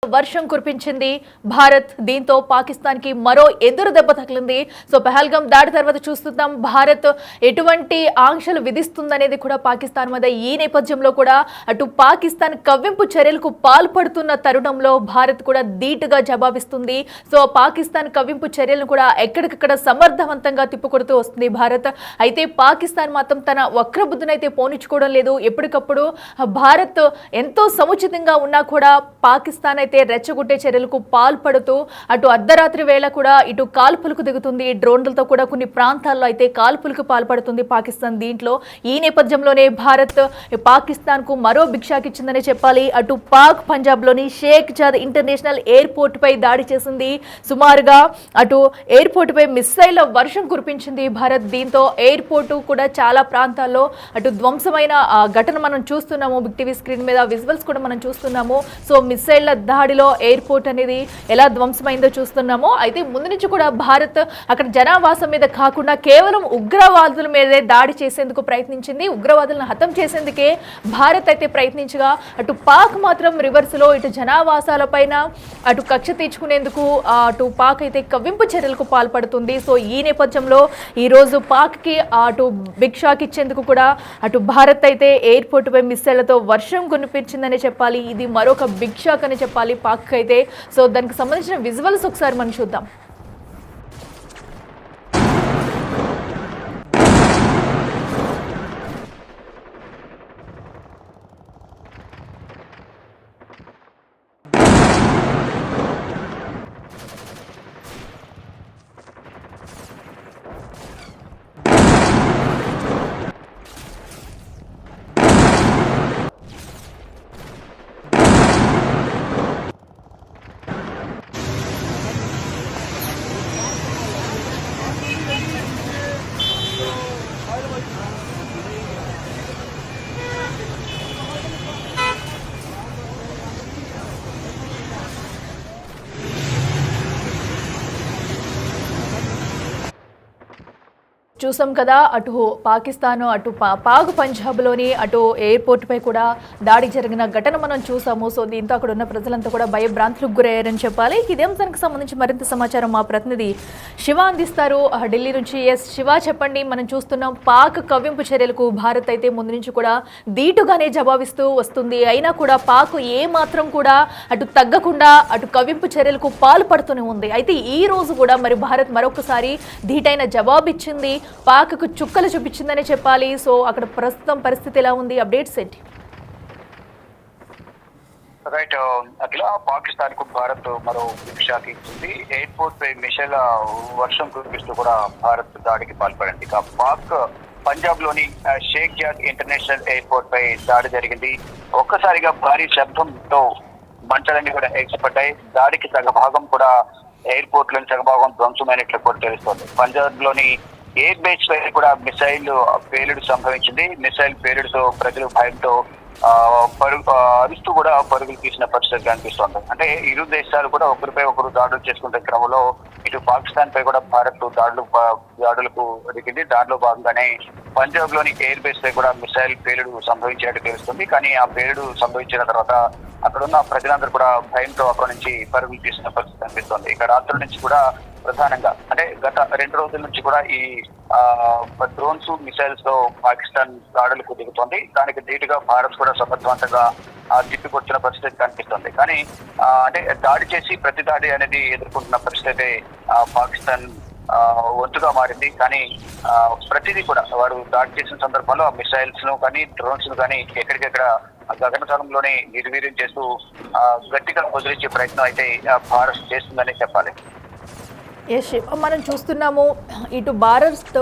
వర్షం కురిపించింది భారత్. దీంతో పాకిస్తాన్ కి మరో ఎదురు దెబ్బ తగిలింది. సో పహల్గాం దాడి తర్వాత చూస్తున్నాం భారత్ ఎటువంటి ఆంక్షలు విధిస్తుందనేది కూడా పాకిస్తాన్ మీద. ఈ నేపథ్యంలో కూడా అటు పాకిస్తాన్ కవ్వింపు చర్యలకు పాల్పడుతున్న తరుణంలో భారత్ కూడా ధీటుగా జవాబిస్తుంది. సో పాకిస్తాన్ కవ్వింపు చర్యలను కూడా ఎక్కడికక్కడ సమర్థవంతంగా తిప్పుకొడుతూ వస్తుంది భారత్. అయితే పాకిస్తాన్ మాత్రం తన వక్రబుద్ధినైతే పోనిచ్చుకోవడం లేదు. ఎప్పటికప్పుడు భారత్ ఎంతో సముచితంగా ఉన్నా కూడా పాకిస్తాన్ అయితే రెచ్చగొట్టే చర్యలకు పాల్పడుతూ అటు అర్ధరాత్రి వేళ కూడా ఇటు కాల్పులకు దిగుతుంది. డ్రోన్లతో కూడా కొన్ని ప్రాంతాల్లో అయితే కాల్పులకు పాల్పడుతుంది పాకిస్తాన్. దీంట్లో ఈ నేపథ్యంలోనే భారత్ పాకిస్తాన్ కు మరో భిక్షాకిచ్చిందని చెప్పాలి. అటు పాక్ పంజాబ్ లోని షేక్ జాద్ ఇంటర్నేషనల్ ఎయిర్పోర్ట్ పై దాడి చేసింది. సుమారుగా అటు ఎయిర్పోర్ట్ పై మిస్సైల్ వర్షం కురిపించింది భారత్. దీంతో ఎయిర్పోర్ట్ కూడా చాలా ప్రాంతాల్లో అటు ధ్వంసమైన ఘటన మనం చూస్తున్నాము. బిగ్ టీవీ స్క్రీన్ మీద విజువల్స్ కూడా మనం చూస్తున్నాము. సో మిస్సైల్ దాడిలో ఎయిర్పోర్ట్ అనేది ఎలా ధ్వంసమైందో చూస్తున్నాము. అయితే ముందు నుంచి కూడా భారత్ అక్కడ జనావాసం మీద కాకుండా కేవలం ఉగ్రవాదుల మీదే దాడి చేసేందుకు ప్రయత్నించింది. ఉగ్రవాదులను హతం చేసేందుకే భారత్ అయితే ప్రయత్నించగా అటు పాక్ మాత్రం రివర్స్ లో ఇటు జనావాసాల పైన అటు కక్ష తీర్చుకునేందుకు అటు పాక్ అయితే కవ్వింపు చర్యలకు పాల్పడుతుంది. సో ఈ నేపథ్యంలో ఈ రోజు పాక్ కి అటు బిగ్ షాక్ ఇచ్చేందుకు కూడా అటు భారత్ అయితే ఎయిర్పోర్ట్ పై మిస్సైళ్లతో వర్షం కురిపించిందని చెప్పాలి. ఇది మరొక బిగ్ షాక్ అని చెప్పాలి పాక్ అయితే. సో దానికి సంబంధించిన విజువల్స్ ఒకసారి మనం చూద్దాం. చూసాం కదా అటు పాకిస్తాన్ అటు పాక్ పంజాబ్లోని అటు ఎయిర్పోర్ట్ పై కూడా దాడి జరిగిన ఘటన మనం చూసాము. సో దీంతో అక్కడ ఉన్న ప్రజలంతా కూడా భయభ్రాంతులకు గురయ్యారని చెప్పాలి. ఇదే అంశానికి సంబంధించి మరింత సమాచారం మా ప్రతినిధి శివ అందిస్తారు ఢిల్లీ నుంచి. ఎస్ శివ, చెప్పండి. మనం చూస్తున్నాం పాక్ కవ్వింపు చర్యలకు భారత్ అయితే ముందు నుంచి కూడా ధీటుగానే జవాబిస్తూ వస్తుంది. అయినా కూడా పాక్ ఏ మాత్రం కూడా అటు తగ్గకుండా అటు కవ్వింపు చర్యలకు పాల్పడుతూనే ఉంది. అయితే ఈ రోజు కూడా మరి భారత్ మరొకసారి ధీటైన జవాబిచ్చింది. పాక్కు చుక్కలు చూపించిందని చెప్పాలి. సో అక్కడ ప్రస్తుతం పరిస్థితి ఎలా ఉంది? అప్డేట్స్ ఏంటి? రైట్ అట్లా పాకిస్తాన్ కు భారత్ మరో షాక్ ఇచ్చింది. ఎయిర్పోర్ట్ పై మిసైల్ వర్షం కురిపిస్తూ కూడా భారత్ దాడికి పాల్పడింది. ఇక పాక్ పంజాబ్ లోని షేక్ జాద్ ఇంటర్నేషనల్ ఎయిర్పోర్ట్ పై దాడి జరిగింది. ఒక్కసారిగా భారీ శబ్దంతో మంటలన్నీ కూడా ఎగిసిపడ్డాయి. దాడికి సగ భాగం కూడా ఎయిర్పోర్ట్ లోని సగభాగం ధ్వంసమైనట్లు కూడా తెలుస్తోంది. పంజాబ్ లోని ఎయిర్ బేస్ పై కూడా మిసైల్ పేలుడు సంభవించింది. మిసైల్ పేలుడుతో ప్రజలు భయంతో అరుస్తూ కూడా పరుగులు తీసిన పరిస్థితి కనిపిస్తోంది. అంటే ఇరు దేశాలు కూడా ఒకరిపై ఒకరు దాడులు చేసుకుంటున్న క్రమంలో ఇటు పాకిస్తాన్ పై కూడా భారత్ దాడులకు దిగింది. దాడిలో భాగంగానే పంజాబ్ లోని ఎయిర్ బేస్ పై కూడా మిసైల్ పేలుడు సంభవించినట్టు తెలుస్తుంది. కానీ ఆ పేలుడు సంభవించిన తర్వాత అక్కడున్న ప్రజలందరూ కూడా భయంతో అక్కడి నుంచి పరుగులు తీసిన పరిస్థితి కనిపిస్తోంది. ఇక రాత్రుల నుంచి కూడా ప్రధానంగా అంటే గత 2 రోజుల నుంచి కూడా ఈ డ్రోన్స్ మిసైల్స్ తో పాకిస్తాన్ దాడులకు దిగుతోంది. దానికి ధీటుగా భారత్ కూడా సమర్థవంతంగా తిప్పికొచ్చిన పరిస్థితి కనిపిస్తుంది. కానీ అంటే దాడి చేసి ప్రతి దాడి అనేది ఎదుర్కొంటున్న పరిస్థితి పాకిస్తాన్ వంతుగా మారింది. కానీ ప్రతిదీ కూడా వారు దాడి చేసిన సందర్భంలో మిసైల్స్ ను కానీ డ్రోన్స్ ను కానీ ఎక్కడికెక్కడ గగనతలంలోనే నిర్వీర్యం చేస్తూ గట్టిగా వదిలించే ప్రయత్నం అయితే భారత్ చేస్తుందని చెప్పాలి. ఎస్, మనం చూస్తున్నాము ఇటు భారత్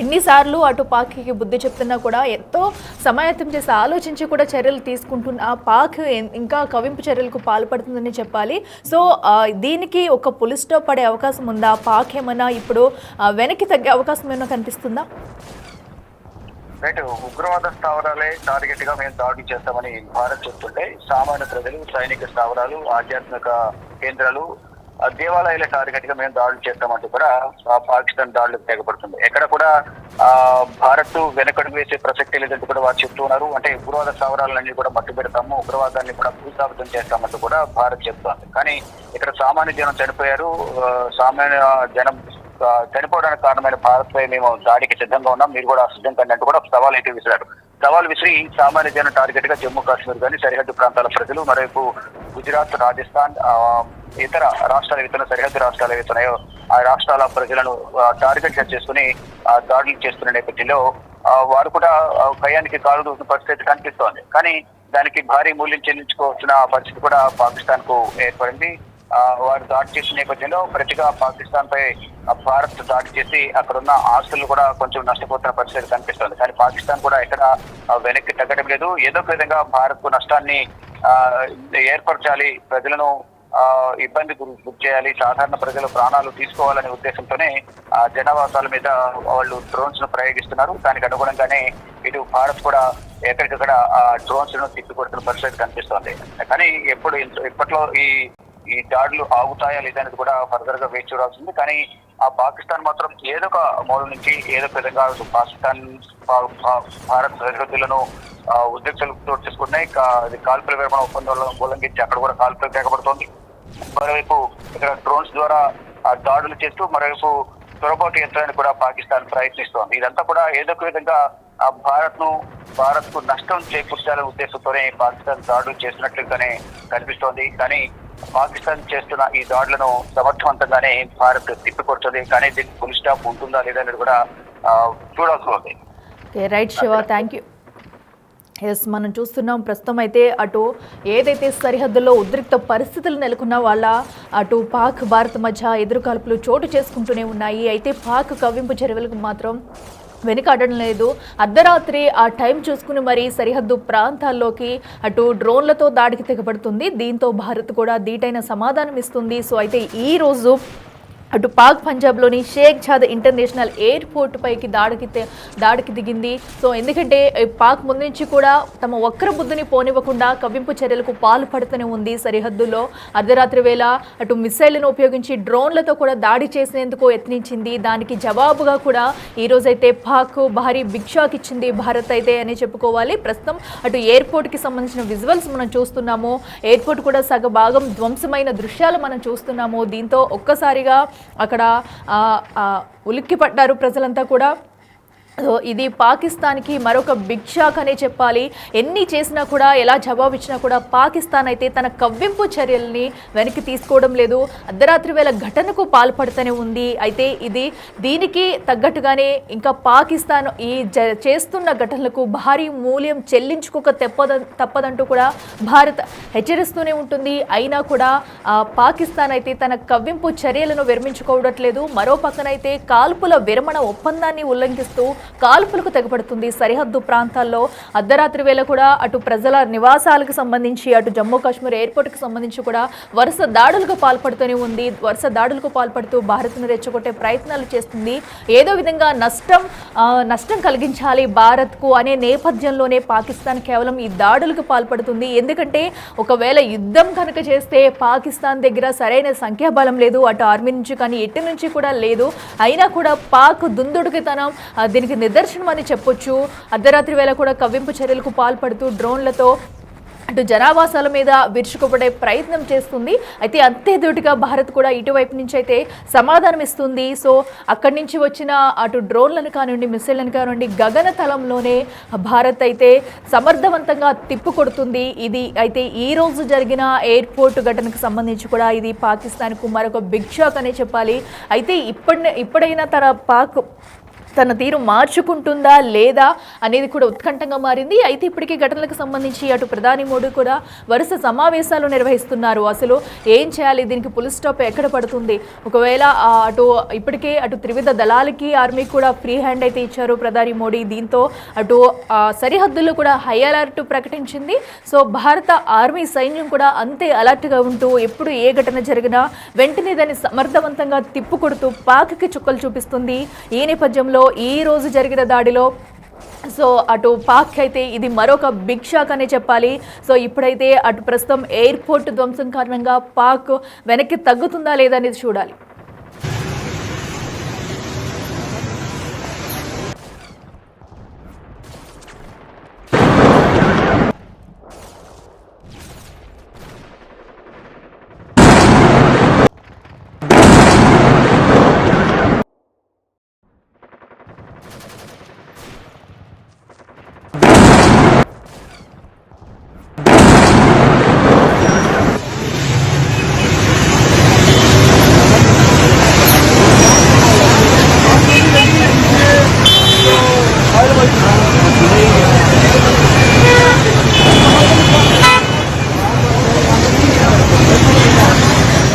ఎన్నిసార్లు అటు పాక్కి బుద్ధి చెప్తున్నా కూడా ఎంతో సమాయత్తం చేసి ఆలోచించి కూడా చర్యలు తీసుకుంటున్న పాక్ ఇంకా కవింపు చర్యలకు పాల్పడుతుందని చెప్పాలి. సో దీనికి ఒక పులి స్టాప్ పడే అవకాశం ఉందా? పాక్ ఏమైనా ఇప్పుడు వెనక్కి తగ్గే అవకాశం ఏమైనా కనిపిస్తుందా? రైట్, ఉగ్రవాద స్థావరాలే టార్గెట్ గా మేము దాడులు చేస్తామని భారత్ చెప్తుంటే సామాన్య ప్రజలు, సైనిక స్థావరాలు, ఆధ్యాత్మిక కేంద్రాలు, దేవాలయాల టార్గెట్ గా మేము దాడులు చేస్తామంటూ కూడా పాకిస్తాన్ దాడులకు తెగపడుతుంది. ఎక్కడ కూడా భారత్ వెనకడుగు వేసే ప్రసక్తి లేదంటూ కూడా వారు చెప్తూ ఉన్నారు. అంటే ఉగ్రవాద స్థావరాలన్నీ కూడా మట్టు పెడతాము, ఉగ్రవాదాన్ని కూడా భూస్థాపితం చేస్తామంటూ కూడా భారత్ చెప్తోంది. కానీ ఇక్కడ సామాన్య జనం చనిపోయారు. సామాన్య జనం చనిపోవడానికి కారణమైన భారత్ పై మేము దాడికి సిద్ధంగా ఉన్నాం, మీరు కూడా సిద్ధంగా అంటూ కూడా సవాల్ అయితే విసిరారు. సవాల్ విసిరి సామాన్య జనం టార్గెట్ గా జమ్మూ కాశ్మీర్ కానీ సరిహద్దు ప్రాంతాల ప్రజలు, మరోవైపు గుజరాత్, రాజస్థాన్, ఇతర రాష్ట్రాల ఇతర సరిహద్దు రాష్ట్రాలు ఏవైతున్నాయో ఆ రాష్ట్రాల ప్రజలను టార్గెట్ గా చేసుకుని దాడులు చేస్తున్న నేపథ్యంలో వారు కూడా భయానికి కాలు దూసిన పరిస్థితి కనిపిస్తోంది. కానీ దానికి భారీ మూల్యం చెల్లించుకోవాల్సిన పరిస్థితి కూడా పాకిస్తాన్ కు ఏర్పడింది. వారు దాడి చేసిన నేపథ్యంలో ప్రతిగా పాకిస్తాన్ పై భారత్ దాడి చేసి అక్కడున్న ఆస్తులు కూడా కొంచెం నష్టపోతున్న పరిస్థితి కనిపిస్తోంది. కానీ పాకిస్తాన్ కూడా ఎక్కడ వెనక్కి తగ్గడం లేదు. ఏదో ఒక విధంగా భారత్ కు నష్టాన్ని ఏర్పరచాలి, ప్రజలను ఇబ్బంది గురి చేయాలి, సాధారణ ప్రజల ప్రాణాలు తీసుకోవాలనే ఉద్దేశంతోనే జనావాసాల మీద వాళ్ళు డ్రోన్స్ ను ప్రయోగిస్తున్నారు. దానికి అనుగుణంగానే ఇటు భారత్ కూడా ఎక్కడికక్కడ డ్రోన్స్ ను తిప్పికొడుతున్న పరిస్థితి కనిపిస్తోంది. కానీ ఇప్పట్లో ఈ దాడులు ఆగుతాయా లేదనేది కూడా ఫర్దర్ గా వేచి చూడాల్సింది. కానీ ఆ పాకిస్తాన్ మాత్రం ఏదో ఒక మూల నుంచి ఏదో ఒక విధంగా పాకిస్తాన్ భారత్ సరిహద్దులను ఉద్రిక్తలు చోటు చేసుకున్నాయి. కాల్పుల విరమణ ఒప్పందాలను ఉల్లంఘించి అక్కడ కూడా కాల్పులు తెగబడుతోంది. మరోవైపు ఇక్కడ డ్రోన్స్ ద్వారా దాడులు చేస్తూ మరోవైపు చొరబాటు యంత్రాన్ని కూడా పాకిస్తాన్ ప్రయత్నిస్తోంది. ఇదంతా కూడా ఏదో ఒక విధంగా భారత్ కు నష్టం చేకూర్చాలనే ఉద్దేశంతోనే పాకిస్తాన్ దాడులు చేస్తున్నట్లుగానే కనిపిస్తోంది. కానీ పాకిస్తాన్ చేస్తున్న ఈ దాడులను సమర్థవంతంగానే భారత్ తిప్పికొడుతుంది. కానీ దీనికి ఫుల్ స్టాప్ ఉంటుందా లేదా అనేది కూడా చూడాల్సి ఉంది. Right Shiva, thank you. Yes, మనం చూస్తున్నాం ప్రస్తుతం అయితే అటు ఏదైతే సరిహద్దుల్లో ఉద్రిక్త పరిస్థితులు నెలకొన్న వాళ్ళ అటు పాక్ భారత్ మధ్య ఎదురుకాల్పులు చోటు చేసుకుంటూనే ఉన్నాయి. అయితే పాక్ కవ్వింపు చర్యలకు మాత్రం వెనుకాడడం లేదు. అర్ధరాత్రి ఆ టైం చూసుకుని మరి సరిహద్దు ప్రాంతాల్లోకి అటు డ్రోన్లతో దాడికి తెగబడుతుంది. దీంతో భారత్ కూడా ధీటైన సమాధానం ఇస్తుంది. సో అయితే ఈ రోజు అటు పాక్ పంజాబ్లోని షేక్ జాద్ ఇంటర్నేషనల్ ఎయిర్పోర్ట్ పైకి దాడికి దిగింది. సో ఎందుకంటే పాక్ ముందు నుంచి కూడా తమ వక్ర బుద్ధిని పోనివ్వకుండా కవ్వింపు చర్యలకు పాల్పడుతూనే ఉంది. సరిహద్దులో అర్ధరాత్రి వేళ అటు మిసైళ్లను ఉపయోగించి డ్రోన్లతో కూడా దాడి చేసేందుకు యత్నించింది. దానికి జవాబుగా కూడా ఈ రోజైతే పాక్ భారీ బిగ్ షాక్ ఇచ్చింది భారత్ అయితే అని చెప్పుకోవాలి. ప్రస్తుతం అటు ఎయిర్పోర్ట్కి సంబంధించిన విజువల్స్ మనం చూస్తున్నాము. ఎయిర్పోర్ట్ కూడా సగ భాగం ధ్వంసమైన దృశ్యాలు మనం చూస్తున్నాము. దీంతో ఒక్కసారిగా అక్కడ ఉలిక్కి పడ్డారు ప్రజలంతా కూడా. సో ఇది పాకిస్తాన్కి మరొక బిగ్ షాక్ అనే చెప్పాలి. ఎన్ని చేసినా కూడా, ఎలా జవాబు ఇచ్చినా కూడా పాకిస్తాన్ అయితే తన కవ్వింపు చర్యల్ని వెనక్కి తీసుకోవడం లేదు. అర్ధరాత్రి వేళ ఘటనకు పాల్పడుతూనే ఉంది. అయితే దీనికి తగ్గట్టుగానే ఇంకా పాకిస్తాన్ ఈ చేస్తున్న ఘటనలకు భారీ మూల్యం చెల్లించుకోక తప్పదంటూ కూడా భారత్ హెచ్చరిస్తూనే ఉంటుంది. అయినా కూడా పాకిస్తాన్ అయితే తన కవ్వింపు చర్యలను విరమించుకోవట్లేదు. మరో పక్కనైతే కాల్పుల విరమణ ఒప్పందాన్ని ఉల్లంఘిస్తూ కాల్పులకు తెగబడుతుంది. సరిహద్దు ప్రాంతాల్లో అర్ధరాత్రి వేళ కూడా అటు ప్రజల నివాసాలకు సంబంధించి అటు జమ్మూ కాశ్మీర్ ఎయిర్పోర్ట్కి సంబంధించి కూడా వరుస దాడులకు పాల్పడుతూనే ఉంది. వరుస దాడులకు పాల్పడుతూ భారత్ను రెచ్చగొట్టే ప్రయత్నాలు చేస్తుంది. ఏదో విధంగా నష్టం కలిగించాలి భారత్కు అనే నేపథ్యంలోనే పాకిస్తాన్ కేవలం ఈ దాడులకు పాల్పడుతుంది. ఎందుకంటే ఒకవేళ యుద్ధం కనుక చేస్తే పాకిస్తాన్ దగ్గర సరైన సంఖ్యాబలం లేదు, అటు ఆర్మీ నుంచి కానీ ఎట్టి నుంచి కూడా లేదు. అయినా కూడా పాక్ దుందుడుకితనం దీనికి నిదర్శనం అని చెప్పొచ్చు. అర్ధరాత్రి వేళ కూడా కవ్వింపు చర్యలకు పాల్పడుతూ డ్రోన్లతో అటు జనావాసాల మీద విరుచుకుపడే ప్రయత్నం చేస్తుంది. అయితే అంతే ధీటుగా భారత్ కూడా ఇటువైపు నుంచి అయితే సమాధానం ఇస్తుంది. సో అక్కడి నుంచి వచ్చిన అటు డ్రోన్లను కానివ్వండి, మిసైళ్లను కానివ్వండి, గగనతలంలోనే భారత్ అయితే సమర్థవంతంగా తిప్పికొడుతుంది. ఇది అయితే ఈ రోజు జరిగిన ఎయిర్పోర్ట్ ఘటనకు సంబంధించి కూడా ఇది పాకిస్తాన్కు మరొక బిగ్ షాక్ అనే చెప్పాలి. అయితే ఇప్పుడైనా తన తీరు మార్చుకుంటుందా లేదా అనేది కూడా ఉత్కంఠంగా మారింది. అయితే ఇప్పటికీ ఘటనలకు సంబంధించి అటు ప్రధాని మోడీ కూడా వరుస సమావేశాలు నిర్వహిస్తున్నారు. అసలు ఏం చేయాలి, దీనికి ఫుల్ స్టాప్ ఎక్కడ పడుతుంది, ఒకవేళ ఇప్పటికే అటు త్రివిధ దళాలకి ఆర్మీకి కూడా ఫ్రీ హ్యాండ్ అయితే ఇచ్చారు ప్రధాని మోడీ. దీంతో అటు సరిహద్దుల్లో కూడా హై అలర్ట్ ప్రకటించింది. సో భారత ఆర్మీ సైన్యం కూడా అంతే అలర్ట్గా ఉంటూ ఎప్పుడు ఏ ఘటన జరిగినా వెంటనే దాన్ని సమర్థవంతంగా తిప్పుకొడుతూ పాక్కి చుక్కలు చూపిస్తుంది. ఈ నేపథ్యంలో ఈ రోజు జరిగిన దాడిలో సో అటు పాక్ అయితే ఇది మరొక బిగ్ షాక్ అనే చెప్పాలి. సో ఇప్పుడైతే అటు ప్రస్తుతం ఎయిర్పోర్ట్ ధ్వంసం కారణంగా పాక్ వెనక్కి తగ్గుతుందా లేదా అనేది చూడాలి.